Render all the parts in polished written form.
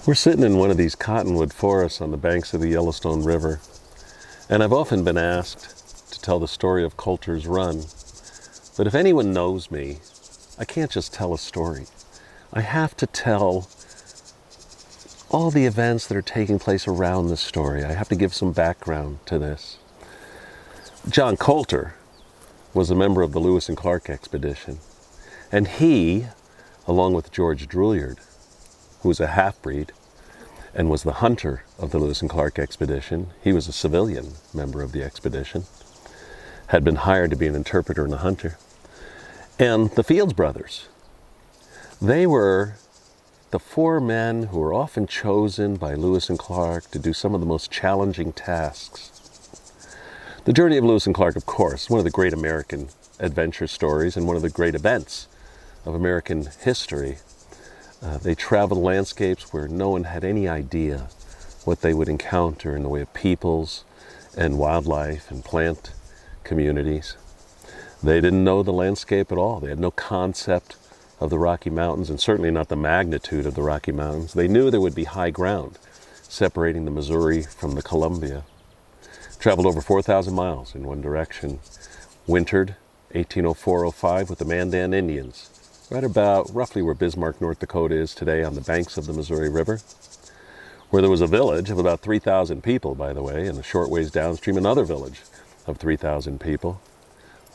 We're sitting in one of these cottonwood forests on the banks of the Yellowstone River, and I've often been asked to tell the story of Colter's Run. But if anyone knows me, I can't just tell a story. I have to tell all the events that are taking place around the story. I have to give some background to this. John Colter was a member of the Lewis and Clark expedition, and he, along with George Drouillard, who was a half-breed and was the hunter of the Lewis and Clark expedition. He was a civilian member of the expedition, had been hired to be an interpreter and a hunter. And the Fields brothers, they were the four men who were often chosen by Lewis and Clark to do some of the most challenging tasks. The journey of Lewis and Clark, of course, is one of the great American adventure stories and one of the great events of American history. They traveled landscapes where no one had any idea what they would encounter in the way of peoples and wildlife and plant communities. They didn't know the landscape at all. They had no concept of the Rocky Mountains, and certainly not the magnitude of the Rocky Mountains. They knew there would be high ground separating the Missouri from the Columbia. Traveled over 4,000 miles in one direction. Wintered 1804-05 with the Mandan Indians, right about roughly where Bismarck, North Dakota is today, on the banks of the Missouri River, where there was a village of about 3,000 people, by the way, and a short ways downstream, another village of 3,000 people.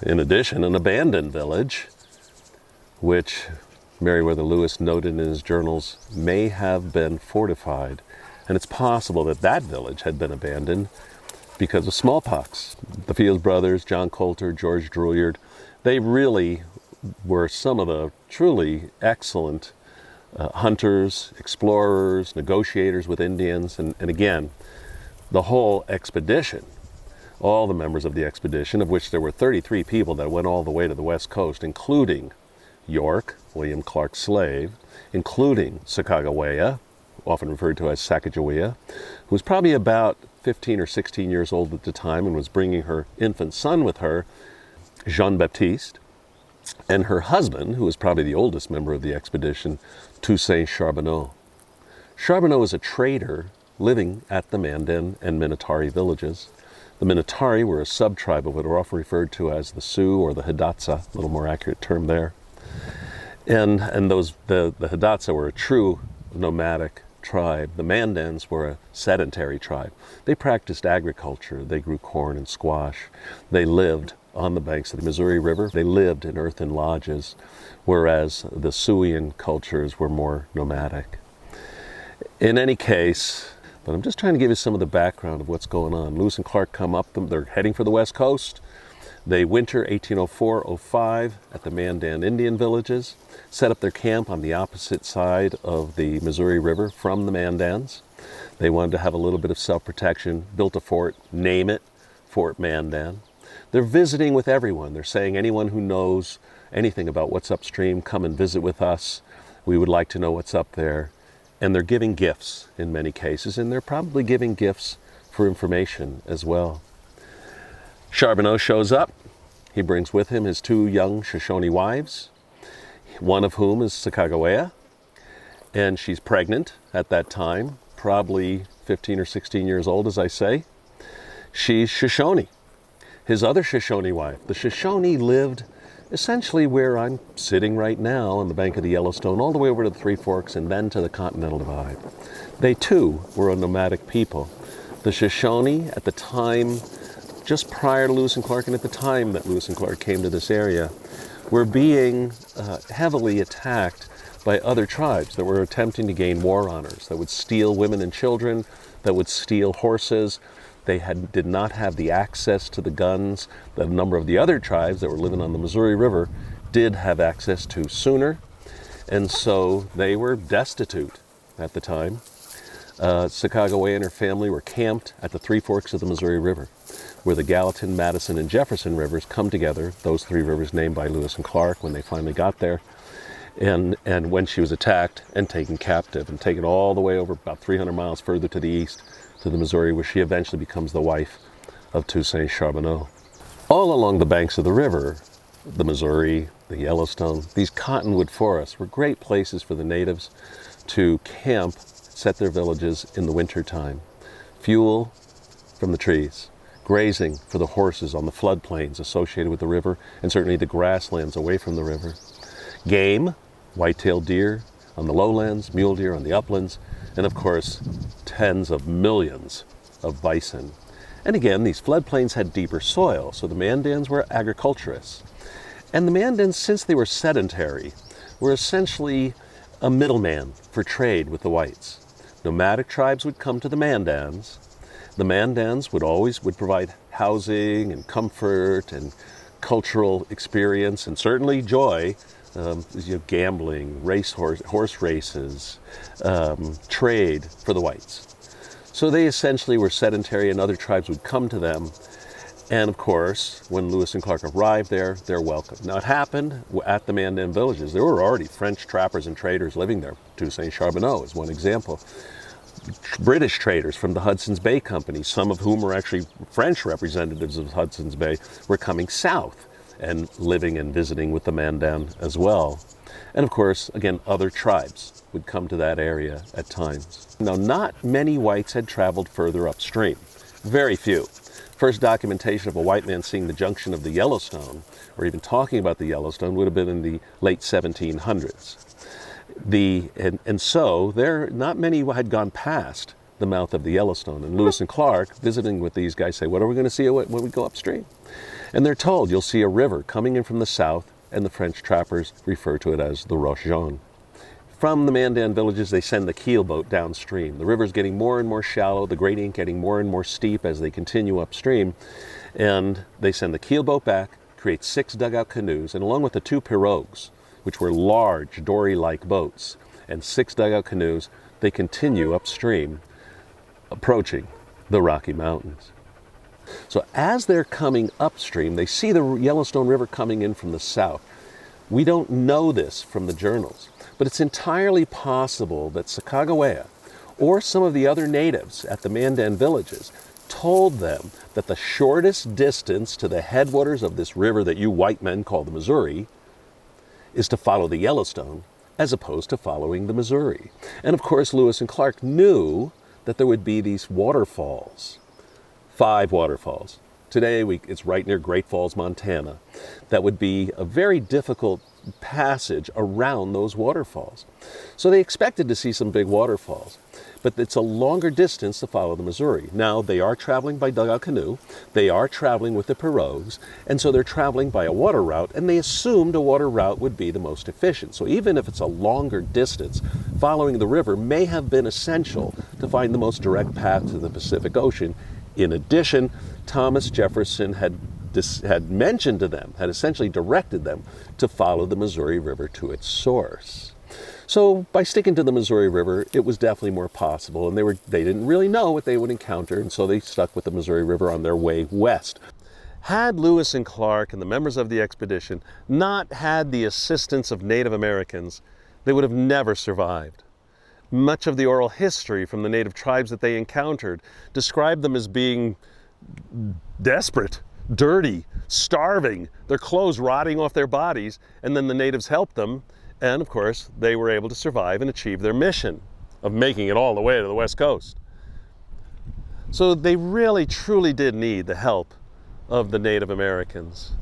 In addition, an abandoned village, which Meriwether Lewis noted in his journals may have been fortified. And it's possible that that village had been abandoned because of smallpox. The Fields brothers, John Colter, George Drouillard, they really were some of the truly excellent hunters, explorers, negotiators with Indians, and again, the whole expedition, all the members of the expedition, of which there were 33 people that went all the way to the West Coast, including York, William Clark's slave, including Sacagawea, often referred to as Sacagawea, who was probably about 15 or 16 years old at the time and was bringing her infant son with her, Jean-Baptiste, and her husband, who was probably the oldest member of the expedition, Toussaint Charbonneau. Charbonneau was a trader living at the Mandan and Minatari villages. The Minatari were a sub-tribe of what are often referred to as the Sioux or the Hidatsa, a little more accurate term there. And the Hidatsa were a true nomadic tribe. The Mandans were a sedentary tribe. They practiced agriculture. They grew corn and squash. They lived on the banks of the Missouri River. They lived in earthen lodges, whereas the Siouan cultures were more nomadic. In any case, but I'm just trying to give you some of the background of what's going on. Lewis and Clark come up, they're heading for the West Coast. They winter 1804-05 at the Mandan Indian villages, set up their camp on the opposite side of the Missouri River from the Mandans. They wanted to have a little bit of self-protection, built a fort, name it Fort Mandan. They're visiting with everyone. They're saying, anyone who knows anything about what's upstream, come and visit with us. We would like to know what's up there. And they're giving gifts in many cases, and they're probably giving gifts for information as well. Charbonneau shows up. He brings with him his two young Shoshone wives, one of whom is Sacagawea, and she's pregnant at that time, probably 15 or 16 years old, as I say. She's Shoshone. His other Shoshone wife, the Shoshone, lived essentially where I'm sitting right now on the bank of the Yellowstone, all the way over to the Three Forks and then to the Continental Divide. They too were a nomadic people. The Shoshone at the time, just prior to Lewis and Clark, and at the time that Lewis and Clark came to this area, were being heavily attacked by other tribes that were attempting to gain war honors, that would steal women and children, that would steal horses. They did not have the access to the guns that a number of the other tribes that were living on the Missouri River did have access to sooner, and so they were destitute at the time. Sacagawea and her family were camped at the Three Forks of the Missouri River, where the Gallatin, Madison, and Jefferson rivers come together, those three rivers named by Lewis and Clark when they finally got there, and when she was attacked and taken captive and taken all the way over about 300 miles further to the east to the Missouri, where she eventually becomes the wife of Toussaint Charbonneau. All along the banks of the river, the Missouri, the Yellowstone, these cottonwood forests were great places for the natives to camp set their villages in the winter time. Fuel from the trees, grazing for the horses on the floodplains associated with the river, and certainly the grasslands away from the river. Game, white-tailed deer on the lowlands, mule deer on the uplands, and of course, tens of millions of bison. And again, these floodplains had deeper soil, so the Mandans were agriculturists. And the Mandans, since they were sedentary, were essentially a middleman for trade with the whites. Nomadic tribes would come to the Mandans. The Mandans would provide housing and comfort and cultural experience and certainly joy, gambling, horse races, trade for the whites. So they essentially were sedentary, and other tribes would come to them. And of course, when Lewis and Clark arrived there, they're welcome. Now it happened at the Mandan villages. There were already French trappers and traders living there. Toussaint Charbonneau is one example. British traders from the Hudson's Bay Company, some of whom were actually French representatives of Hudson's Bay, were coming south and living and visiting with the Mandan as well. And of course, again, other tribes would come to that area at times. Now, not many whites had traveled further upstream. Very few. First documentation of a white man seeing the junction of the Yellowstone, or even talking about the Yellowstone, would have been in the late 1700s. So not many had gone past the mouth of the Yellowstone. And Lewis and Clark, visiting with these guys, say, what are we going to see when we go upstream? And they're told, you'll see a river coming in from the south, and the French trappers refer to it as the Roche Jaune. From the Mandan villages, they send the keel boat downstream. The river's getting more and more shallow, the gradient getting more and more steep as they continue upstream. And they send the keel boat back, create 6 dugout canoes, and along with the 2 pirogues, which were large dory-like boats, and 6 dugout canoes, they continue upstream, approaching the Rocky Mountains. So as they're coming upstream, they see the Yellowstone River coming in from the south. We don't know this from the journals, but it's entirely possible that Sacagawea or some of the other natives at the Mandan villages told them that the shortest distance to the headwaters of this river that you white men call the Missouri is to follow the Yellowstone as opposed to following the Missouri. And of course, Lewis and Clark knew that there would be these waterfalls, 5 waterfalls. Today, it's right near Great Falls, Montana. That would be a very difficult passage around those waterfalls. So they expected to see some big waterfalls, but it's a longer distance to follow the Missouri. Now, they are traveling by dugout canoe, they are traveling with the pirogues, and so they're traveling by a water route, and they assumed a water route would be the most efficient. So even if it's a longer distance, following the river may have been essential to find the most direct path to the Pacific Ocean. In addition, Thomas Jefferson had mentioned to them, had essentially directed them to follow the Missouri River to its source. So by sticking to the Missouri River, it was definitely more possible, and they didn't really know what they would encounter, and so they stuck with the Missouri River on their way west. Had Lewis and Clark and the members of the expedition not had the assistance of Native Americans, they would have never survived. Much of the oral history from the native tribes that they encountered described them as being desperate, dirty, starving, their clothes rotting off their bodies, and then the natives helped them, and of course they were able to survive and achieve their mission of making it all the way to the West Coast. So they really truly did need the help of the Native Americans.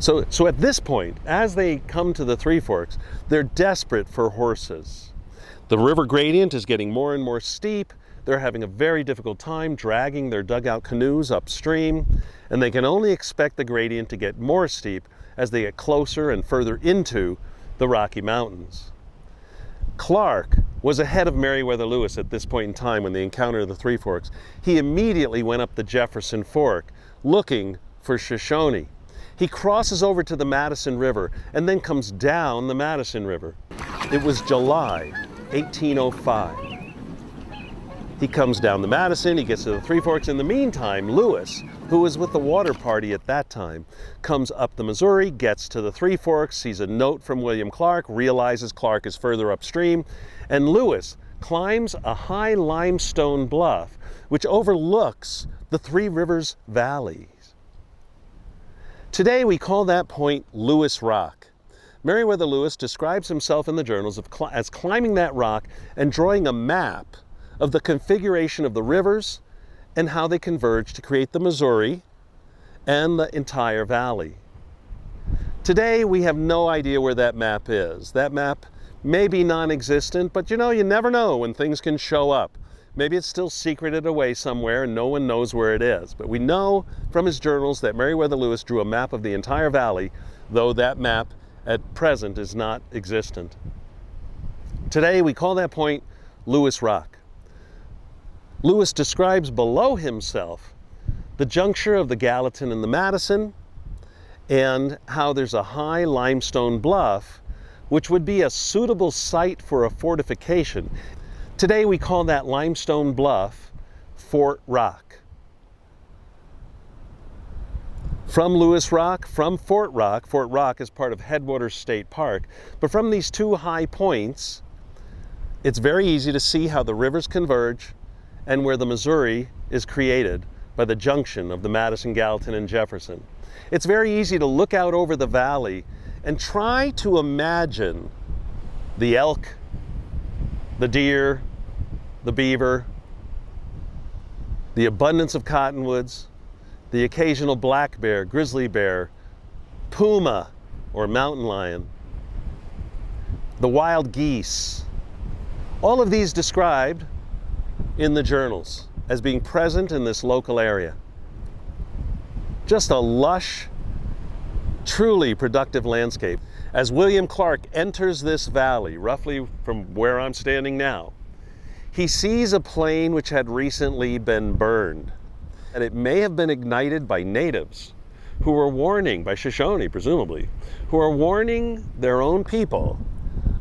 So at this point, as they come to the Three Forks, they're desperate for horses. The river gradient is getting more and more steep. They're having a very difficult time dragging their dugout canoes upstream, and they can only expect the gradient to get more steep as they get closer and further into the Rocky Mountains. Clark was ahead of Meriwether Lewis at this point in time when they encountered the Three Forks. He immediately went up the Jefferson Fork looking for Shoshone. He crosses over to the Madison River and then comes down the Madison River. It was July 1805. He comes down the Madison, he gets to the Three Forks. In the meantime, Lewis, who was with the water party at that time, comes up the Missouri, gets to the Three Forks, sees a note from William Clark, realizes Clark is further upstream, and Lewis climbs a high limestone bluff which overlooks the Three Rivers valleys. Today we call that point Lewis Rock. Meriwether Lewis describes himself in the journals as climbing that rock and drawing a map of the configuration of the rivers and how they converge to create the Missouri and the entire valley. Today, we have no idea where that map is. That map may be non-existent, but you never know when things can show up. Maybe it's still secreted away somewhere and no one knows where it is. But we know from his journals that Meriwether Lewis drew a map of the entire valley, though that map at present is not existent. Today, we call that point Lewis Rock. Lewis describes below himself the juncture of the Gallatin and the Madison, and how there's a high limestone bluff, which would be a suitable site for a fortification. Today we call that limestone bluff Fort Rock. From Lewis Rock, from Fort Rock is part of Headwaters State Park, but from these two high points, it's very easy to see how the rivers converge and where the Missouri is created by the junction of the Madison, Gallatin, and Jefferson. It's very easy to look out over the valley and try to imagine the elk, the deer, the beaver, the abundance of cottonwoods, the occasional black bear, grizzly bear, puma or mountain lion, the wild geese. All of these described in the journals as being present in this local area. Just a lush, truly productive landscape. As William Clark enters this valley, roughly from where I'm standing now, he sees a plain which had recently been burned. And it may have been ignited by natives who were warning, by Shoshone presumably, who are warning their own people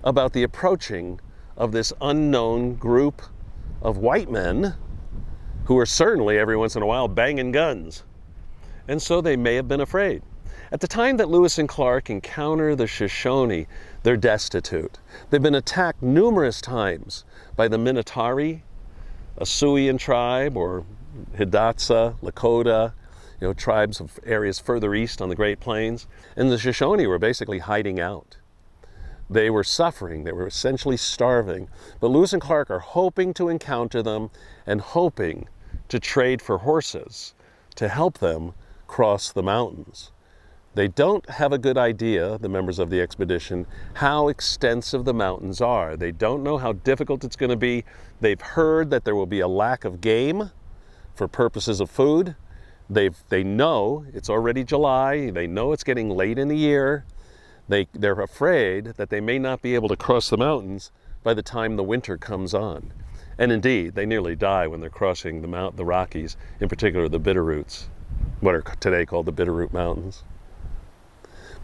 about the approaching of this unknown group of white men who are certainly every once in a while banging guns. And so they may have been afraid. At the time that Lewis and Clark encounter the Shoshone, they're destitute. They've been attacked numerous times by the Minotari, a Siouan tribe, or Hidatsa, Lakota, tribes of areas further east on the Great Plains. And the Shoshone were basically hiding out. They were suffering, they were essentially starving. But Lewis and Clark are hoping to encounter them and hoping to trade for horses to help them cross the mountains. They don't have a good idea, the members of the expedition, how extensive the mountains are. They don't know how difficult it's going to be. They've heard that there will be a lack of game for purposes of food. They know it's already July. They know it's getting late in the year. They're afraid that they may not be able to cross the mountains by the time the winter comes on. And indeed, they nearly die when they're crossing the Rockies, in particular the Bitterroots, what are today called the Bitterroot Mountains.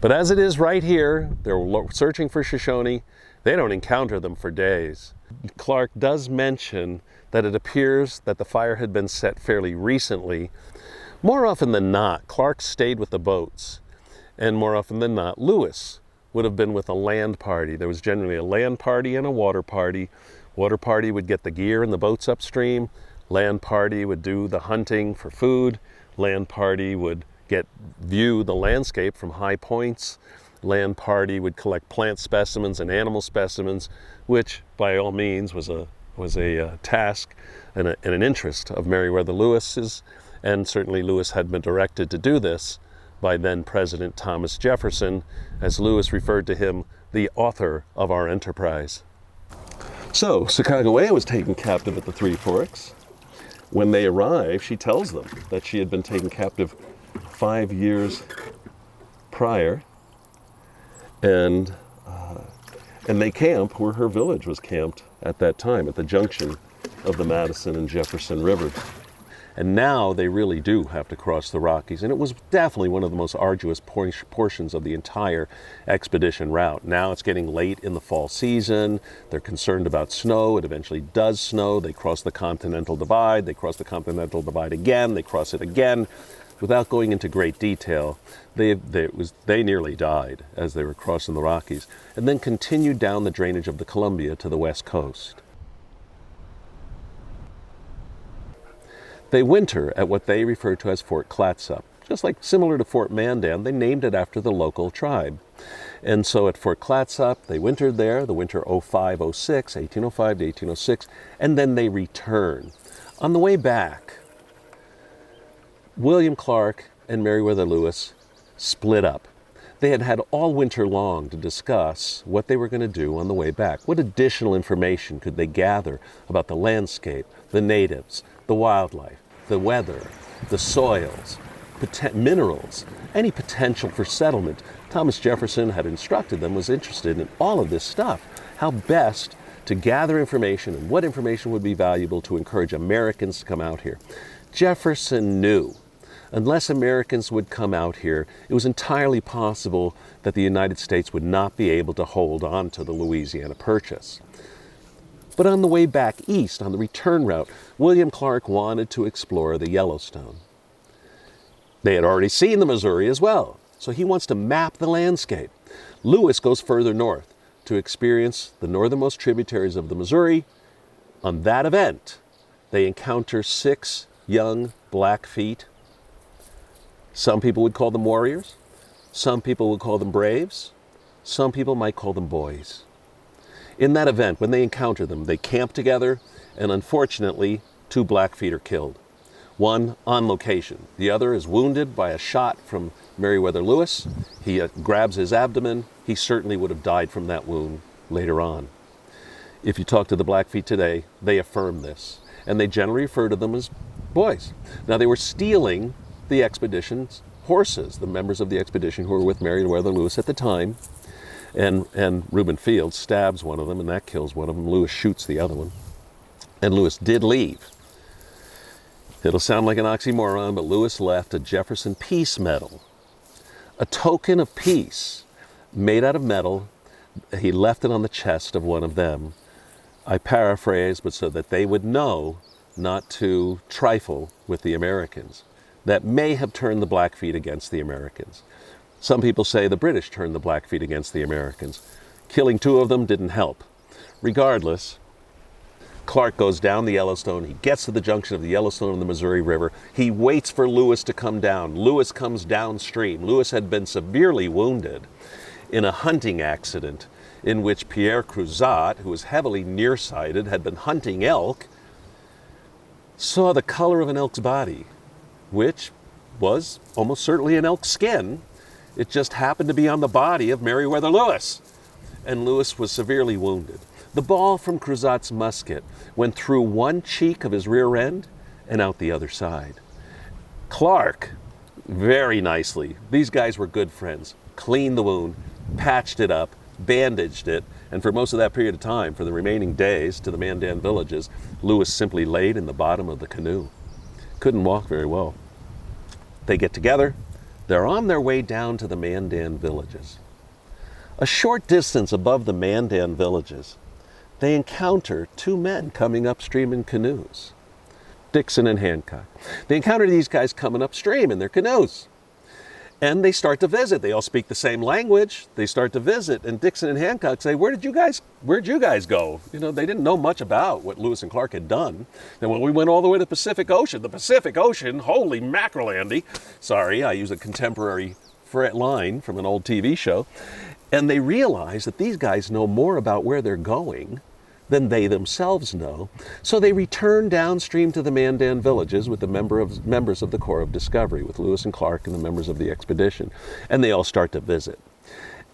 But as it is right here, they're searching for Shoshone. They don't encounter them for days. Clark does mention that it appears that the fire had been set fairly recently. More often than not, Clark stayed with the boats. And more often than not, Lewis would have been with a land party. There was generally a land party and a water party. Water party would get the gear and the boats upstream. Land party would do the hunting for food. Land party would view the landscape from high points. Land party would collect plant specimens and animal specimens, which by all means was a task and an interest of Meriwether Lewis's. And certainly Lewis had been directed to do this by then President Thomas Jefferson, as Lewis referred to him, the author of our enterprise. So, Sacagawea was taken captive at the Three Forks. When they arrive, she tells them that she had been taken captive 5 years prior, and they camp where her village was camped at that time, at the junction of the Madison and Jefferson Rivers. And now they really do have to cross the Rockies. And it was definitely one of the most arduous portions of the entire expedition route. Now it's getting late in the fall season. They're concerned about snow. It eventually does snow. They cross the Continental Divide. They cross the Continental Divide again. They cross it again. Without going into great detail, they nearly died as they were crossing the Rockies, and then continued down the drainage of the Columbia to the west coast. They winter at what they refer to as Fort Clatsop, just like similar to Fort Mandan, they named it after the local tribe. And so at Fort Clatsop, they wintered there, the winter 05-06, 1805 to 1806, and then they return. On the way back, William Clark and Meriwether Lewis split up. They had had all winter long to discuss what they were going to do on the way back. What additional information could they gather about the landscape, the natives, the wildlife, the weather, the soils, minerals, any potential for settlement? Thomas Jefferson had instructed them, was interested in all of this stuff. How best to gather information and what information would be valuable to encourage Americans to come out here. Jefferson knew unless Americans would come out here, it was entirely possible that the United States would not be able to hold on to the Louisiana Purchase. But on the way back east, on the return route, William Clark wanted to explore the Yellowstone. They had already seen the Missouri as well, so he wants to map the landscape. Lewis goes further north to experience the northernmost tributaries of the Missouri. On that event, they encounter 6 young Blackfeet. Some people would call them warriors. Some people would call them braves. Some people might call them boys. In that event, when they encounter them, they camp together, and unfortunately, 2 Blackfeet are killed. One on location. The other is wounded by a shot from Meriwether Lewis. He grabs his abdomen. He certainly would have died from that wound later on. If you talk to the Blackfeet today, they affirm this, and they generally refer to them as boys. Now, they were stealing the expedition's horses, the members of the expedition who were with Meriwether Lewis at the time, and Reuben Field stabs one of them, and that kills one of them. Lewis shoots the other one, and Lewis did leave. It'll sound like an oxymoron, but Lewis left a Jefferson Peace Medal, a token of peace made out of metal. He left it on the chest of one of them. I paraphrase, but so that they would know not to trifle with the Americans. That may have turned the Blackfeet against the Americans. Some people say the British turned the Blackfeet against the Americans. Killing 2 of them didn't help. Regardless, Clark goes down the Yellowstone. He gets to the junction of the Yellowstone and the Missouri River. He waits for Lewis to come down. Lewis comes downstream. Lewis had been severely wounded in a hunting accident in which Pierre Cruzat, who was heavily nearsighted, had been hunting elk, saw the color of an elk's body, which was almost certainly an elk's skin. It just happened to be on the body of Meriwether Lewis. And Lewis was severely wounded. The ball from Cruzat's musket went through one cheek of his rear end and out the other side. Clark, very nicely, these guys were good friends, cleaned the wound, patched it up, bandaged it, and for most of that period of time, for the remaining days to the Mandan villages, Lewis simply laid in the bottom of the canoe. Couldn't walk very well. They get together. They're on their way down to the Mandan villages. A short distance above the Mandan villages, they encounter 2 men coming upstream in canoes, Dixon and Hancock. They encounter these guys coming upstream in their canoes. And they start to visit. They all speak the same language. They start to visit, and Dixon and Hancock say, where'd you guys go? You know, they didn't know much about what Lewis and Clark had done. And when we went all the way to the Pacific Ocean, holy mackerel, Andy. Sorry, I use a contemporary line from an old TV show. And they realize that these guys know more about where they're going than they themselves know. So they return downstream to the Mandan villages with the members of the Corps of Discovery, with Lewis and Clark and the members of the expedition. And they all start to visit.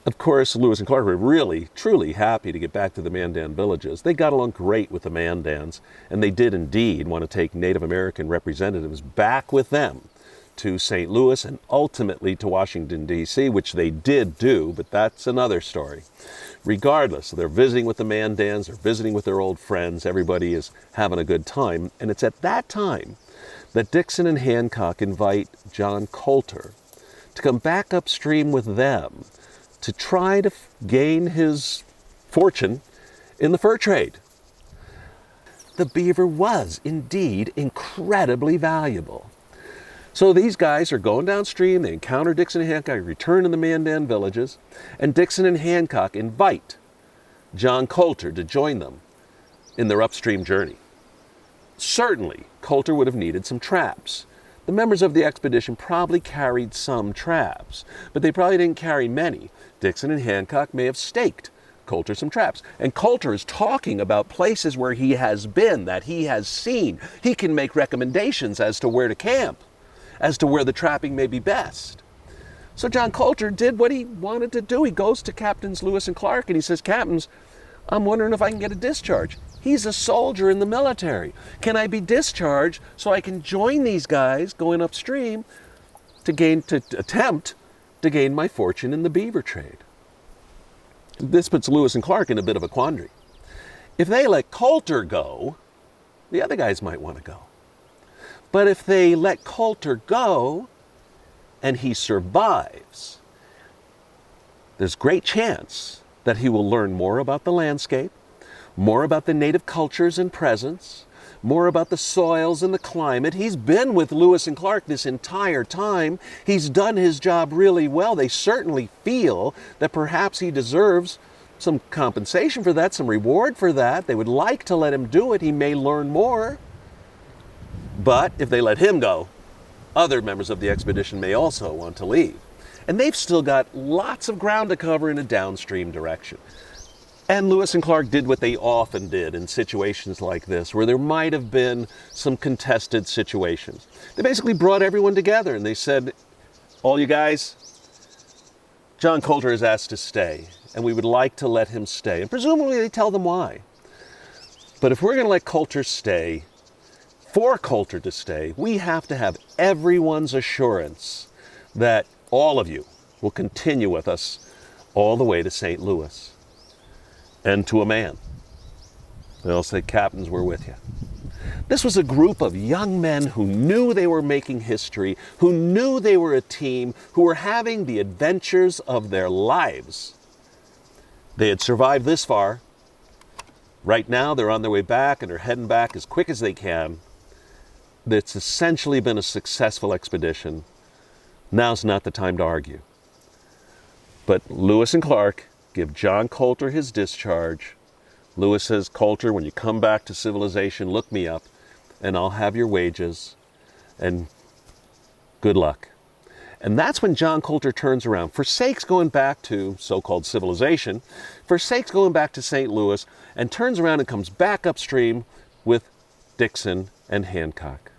Of course, Lewis and Clark were really, truly happy to get back to the Mandan villages. They got along great with the Mandans, and they did indeed want to take Native American representatives back with them to St. Louis and ultimately to Washington, D.C., which they did do, but that's another story. Regardless, they're visiting with the Mandans, they're visiting with their old friends, everybody is having a good time, and it's at that time that Dixon and Hancock invite John Colter to come back upstream with them to try to gain his fortune in the fur trade. The beaver was indeed incredibly valuable. So these guys are going downstream, they encounter Dixon and Hancock, return to the Mandan villages, and Dixon and Hancock invite John Colter to join them in their upstream journey. Certainly, Colter would have needed some traps, The members of the expedition probably carried some traps, but they probably didn't carry many. Dixon and Hancock may have staked Colter some traps. And Colter is talking about places where he has been, that he has seen. He can make recommendations as to where to camp, as to where the trapping may be best. So John Colter did what he wanted to do. He goes to Captains Lewis and Clark and he says, "Captains, I'm wondering if I can get a discharge." He's a soldier in the military. Can I be discharged so I can join these guys going upstream to attempt to gain my fortune in the beaver trade? This puts Lewis and Clark in a bit of a quandary. If they let Colter go, the other guys might want to go. But if they let Colter go and he survives, there's great chance that he will learn more about the landscape, more about the native cultures and presence, more about the soils and the climate. He's been with Lewis and Clark this entire time. He's done his job really well. They certainly feel that perhaps he deserves some compensation for that, some reward for that. They would like to let him do it. He may learn more. But if they let him go, other members of the expedition may also want to leave. And they've still got lots of ground to cover in a downstream direction. And Lewis and Clark did what they often did in situations like this, where there might have been some contested situations. They basically brought everyone together and they said, "All you guys, John Colter has asked to stay, and we would like to let him stay." And presumably they tell them why. But if we're going to let Colter stay, for Colter to stay, we have to have everyone's assurance that all of you will continue with us all the way to St. Louis. And to a man. They'll say, "Captains, we're with you." This was a group of young men who knew they were making history, who knew they were a team, who were having the adventures of their lives. They had survived this far. Right now, they're on their way back, and they're heading back as quick as they can. It's essentially been a successful expedition. Now's not the time to argue. But Lewis and Clark give John Colter his discharge. Lewis says, "Colter, when you come back to civilization, look me up, and I'll have your wages, and good luck." And that's when John Colter turns around, forsakes going back to so-called civilization, forsakes going back to St. Louis, and turns around and comes back upstream with Dixon and Hancock.